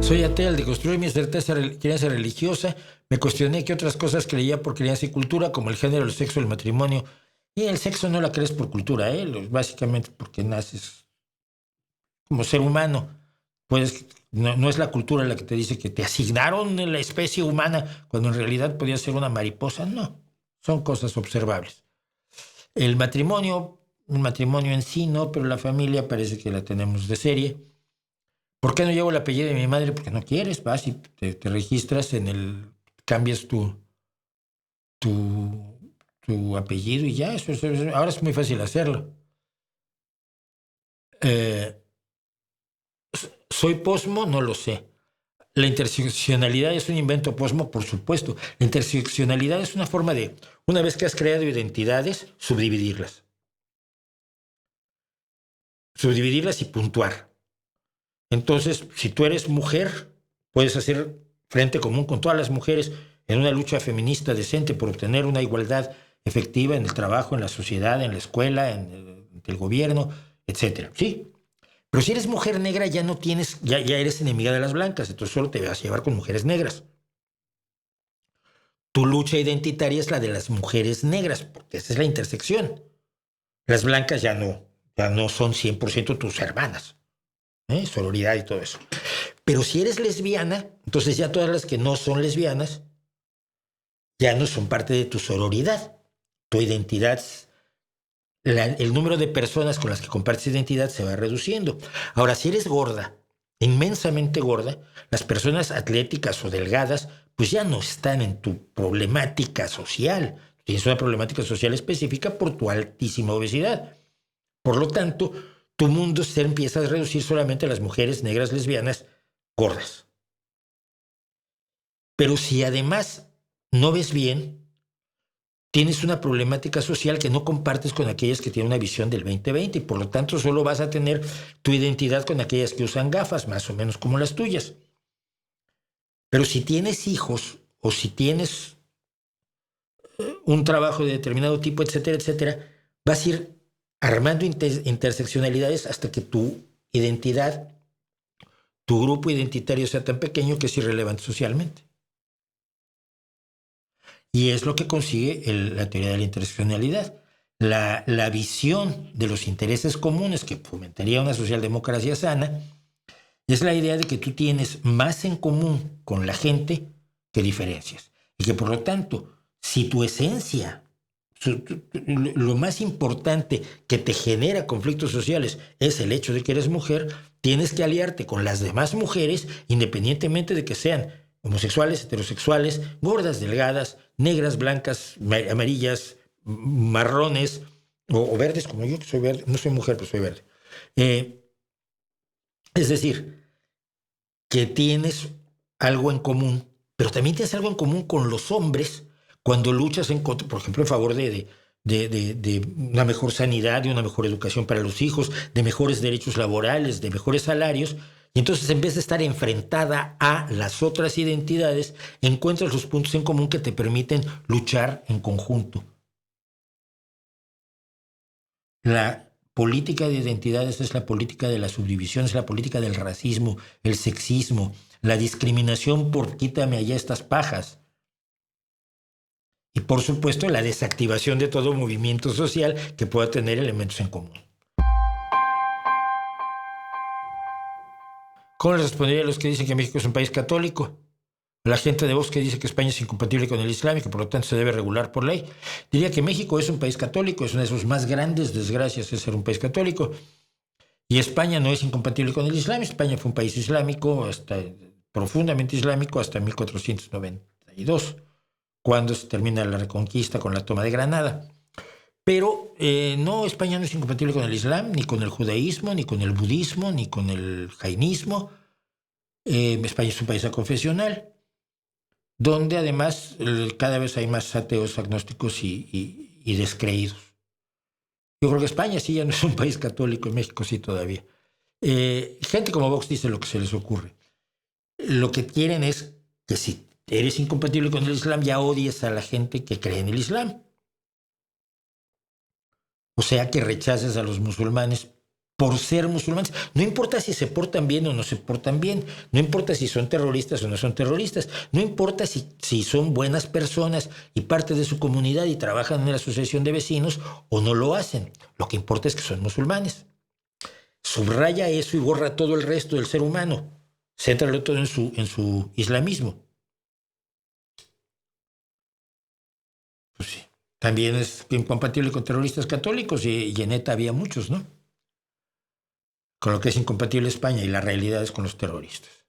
Soy ateo, al deconstruir mi creencia religiosa, me cuestioné qué otras cosas creía por crianza y cultura, como el género, el sexo, el matrimonio. Y el sexo no la crees por cultura, básicamente porque naces como ser humano. Pues no es la cultura la que te dice que te asignaron la especie humana cuando en realidad podía ser una mariposa. No, son cosas observables. El matrimonio en sí no, pero la familia parece que la tenemos de serie. ¿Por qué no llevo el apellido de mi madre? Porque no quieres, vas y te registras cambias tu, tu apellido y ya, ahora es muy fácil hacerlo. Eh, ¿Soy posmo? No lo sé. La interseccionalidad es un invento posmo, por supuesto. La interseccionalidad es una forma de, una vez que has creado identidades, subdividirlas y puntuar. Entonces, si tú eres mujer, puedes hacer frente común con todas las mujeres en una lucha feminista decente por obtener una igualdad efectiva en el trabajo, en la sociedad, en la escuela, en el gobierno, etcétera. Sí. Pero si eres mujer negra, ya no tienes, ya eres enemiga de las blancas, entonces solo te vas a llevar con mujeres negras. Tu lucha identitaria es la de las mujeres negras, porque esa es la intersección. Las blancas ya no son 100% tus hermanas. Sororidad y todo eso. Pero si eres lesbiana, entonces ya todas las que no son lesbianas ya no son parte de tu sororidad. Tu identidad, el número de personas con las que compartes identidad se va reduciendo. Ahora, si eres gorda, inmensamente gorda, las personas atléticas o delgadas, pues ya no están en tu problemática social. Tienes una problemática social específica por tu altísima obesidad. Por lo tanto, tu mundo se empieza a reducir solamente a las mujeres negras lesbianas gordas. Pero si además no ves bien, tienes una problemática social que no compartes con aquellas que tienen una visión del 2020 y por lo tanto solo vas a tener tu identidad con aquellas que usan gafas, más o menos como las tuyas. Pero si tienes hijos o si tienes un trabajo de determinado tipo, etcétera, etcétera, vas a ir armando interseccionalidades hasta que tu identidad, tu grupo identitario sea tan pequeño que es irrelevante socialmente. Y es lo que consigue la teoría de la interseccionalidad. La visión de los intereses comunes que fomentaría una socialdemocracia sana es la idea de que tú tienes más en común con la gente que diferencias. Y que por lo tanto, si tu esencia, lo más importante que te genera conflictos sociales es el hecho de que eres mujer, tienes que aliarte con las demás mujeres independientemente de que sean homosexuales, heterosexuales, gordas, delgadas, negras, blancas, amarillas, marrones o verdes como yo, que soy verde. No soy mujer, pero soy verde. Es decir, que tienes algo en común, pero también tienes algo en común con los hombres cuando luchas en contra, por ejemplo, en favor de una mejor sanidad, de una mejor educación para los hijos, de mejores derechos laborales, de mejores salarios. Y entonces, en vez de estar enfrentada a las otras identidades, encuentras los puntos en común que te permiten luchar en conjunto. La política de identidades es la política de la subdivisión, es la política del racismo, el sexismo, la discriminación por quítame allá estas pajas. Y por supuesto, la desactivación de todo movimiento social que pueda tener elementos en común. ¿Cómo les respondería a los que dicen que México es un país católico? La gente de Vox que dice que España es incompatible con el Islam y que por lo tanto se debe regular por ley. Diría que México es un país católico, es una de sus más grandes desgracias es ser un país católico. Y España no es incompatible con el Islam. España fue un país islámico, profundamente islámico, hasta 1492, cuando se termina la reconquista con la toma de Granada. Pero no, España no es incompatible con el Islam, ni con el judaísmo, ni con el budismo, ni con el jainismo. España es un país aconfesional, donde además cada vez hay más ateos, agnósticos y descreídos. Yo creo que España sí ya no es un país católico, en México sí todavía. Gente como Vox dice lo que se les ocurre. Lo que quieren es que si eres incompatible con el Islam, ya odies a la gente que cree en el Islam. O sea, que rechaces a los musulmanes por ser musulmanes. No importa si se portan bien o no se portan bien, no importa si son terroristas o no son terroristas, no importa si son buenas personas y parte de su comunidad y trabajan en una asociación de vecinos o no lo hacen. Lo que importa es que son musulmanes. Subraya eso y borra todo el resto del ser humano. Céntralo todo en su islamismo. Pues sí. También es incompatible con terroristas católicos y en ETA había muchos, ¿no? Con lo que es incompatible España y la realidad es con los terroristas.